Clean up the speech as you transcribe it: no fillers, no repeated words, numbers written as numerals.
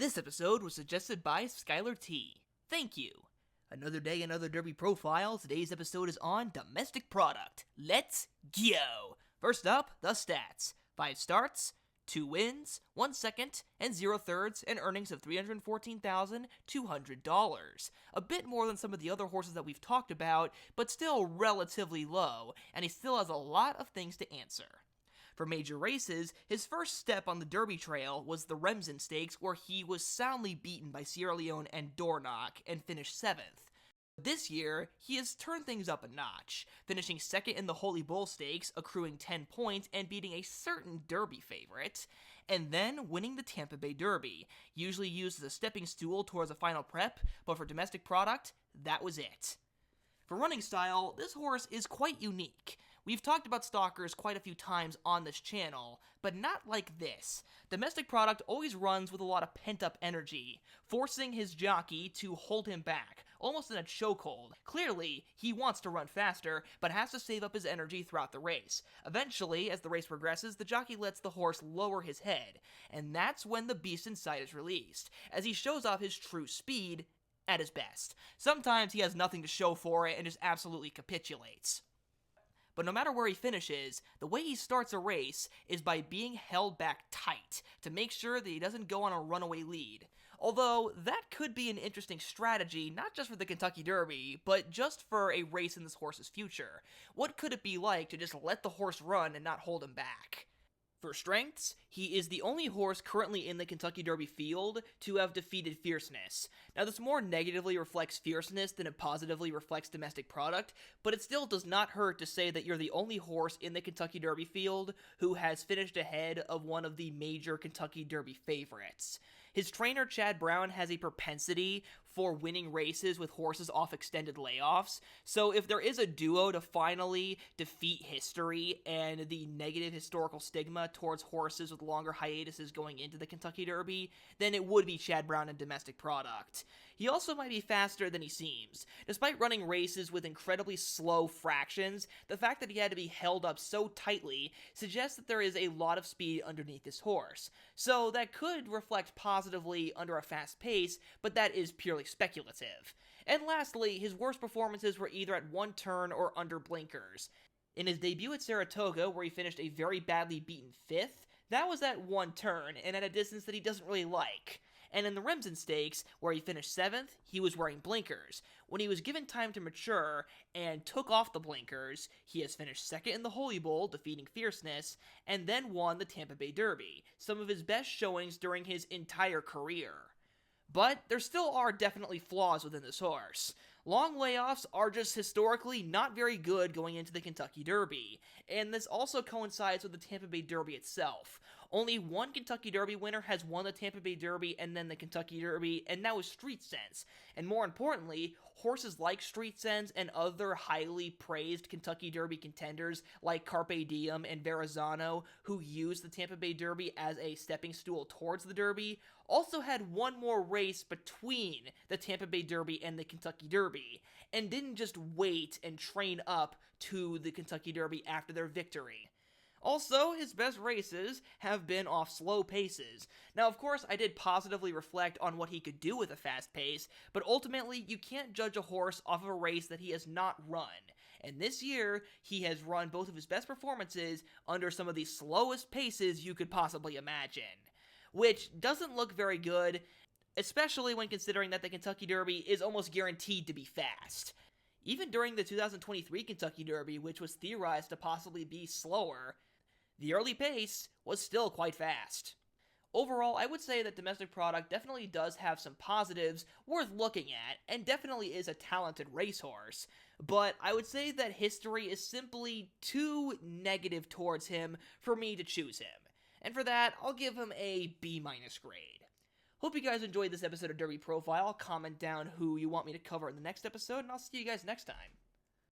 This episode was suggested by Skylar T. Thank you. Another day, another Derby profile. Today's episode is on domestic product. Let's go! First up, the stats. 5 starts, 2 wins, 1 second, and 0 thirds, and earnings of $314,200. A bit more than some of the other horses that we've talked about, but still relatively low, and he still has a lot of things to answer. For major races, his first step on the Derby trail was the Remsen Stakes, where he was soundly beaten by Sierra Leone and Dornoch and finished 7th. This year, he has turned things up a notch, finishing 2nd in the Holy Bull Stakes, accruing 10 points and beating a certain Derby favorite, and then winning the Tampa Bay Derby, usually used as a stepping stool towards a final prep, but for domestic product, that was it. For running style, this horse is quite unique. We've talked about stalkers quite a few times on this channel, but not like this. Domestic product always runs with a lot of pent-up energy, forcing his jockey to hold him back, almost in a chokehold. Clearly, he wants to run faster, but has to save up his energy throughout the race. Eventually, as the race progresses, the jockey lets the horse lower his head, and that's when the beast inside is released, as he shows off his true speed at his best. Sometimes he has nothing to show for it and just absolutely capitulates. But no matter where he finishes, the way he starts a race is by being held back tight to make sure that he doesn't go on a runaway lead. Although, that could be an interesting strategy, not just for the Kentucky Derby, but just for a race in this horse's future. What could it be like to just let the horse run and not hold him back? For strengths, he is the only horse currently in the Kentucky Derby field to have defeated Fierceness. Now, this more negatively reflects Fierceness than it positively reflects domestic product, but it still does not hurt to say that you're the only horse in the Kentucky Derby field who has finished ahead of one of the major Kentucky Derby favorites. His trainer, Chad Brown, has a propensity for winning races with horses off extended layoffs, so if there is a duo to finally defeat history and the negative historical stigma towards horses with longer hiatuses going into the Kentucky Derby, then it would be Chad Brown and domestic product. He also might be faster than he seems. Despite running races with incredibly slow fractions, the fact that he had to be held up so tightly suggests that there is a lot of speed underneath this horse. So that could reflect positively under a fast pace, but that is purely speculative. And lastly, his worst performances were either at one turn or under blinkers. In his debut at Saratoga, where he finished a very badly beaten 5th, that was at one turn and at a distance that he doesn't really like. And in the Remsen Stakes, where he finished 7th, he was wearing blinkers. When he was given time to mature and took off the blinkers, he has finished 2nd in the Holy Bull, defeating Fierceness, and then won the Tampa Bay Derby, some of his best showings during his entire career. But there still are definitely flaws within this horse. Long layoffs are just historically not very good going into the Kentucky Derby, and this also coincides with the Tampa Bay Derby itself. Only one Kentucky Derby winner has won the Tampa Bay Derby and then the Kentucky Derby, and that was Street Sense. And more importantly, horses like Street Sense and other highly praised Kentucky Derby contenders like Carpe Diem and Verrazano, who used the Tampa Bay Derby as a stepping stool towards the Derby, also had one more race between the Tampa Bay Derby and the Kentucky Derby, and didn't just wait and train up to the Kentucky Derby after their victory. Also, his best races have been off slow paces. Now, of course, I did positively reflect on what he could do with a fast pace, but ultimately, you can't judge a horse off of a race that he has not run. And this year, he has run both of his best performances under some of the slowest paces you could possibly imagine, which doesn't look very good, especially when considering that the Kentucky Derby is almost guaranteed to be fast. Even during the 2023 Kentucky Derby, which was theorized to possibly be slower, the early pace was still quite fast. Overall, I would say that domestic product definitely does have some positives worth looking at, and definitely is a talented racehorse, but I would say that history is simply too negative towards him for me to choose him. And for that, I'll give him a B- grade. Hope you guys enjoyed this episode of Derby Profile. Comment down who you want me to cover in the next episode, and I'll see you guys next time.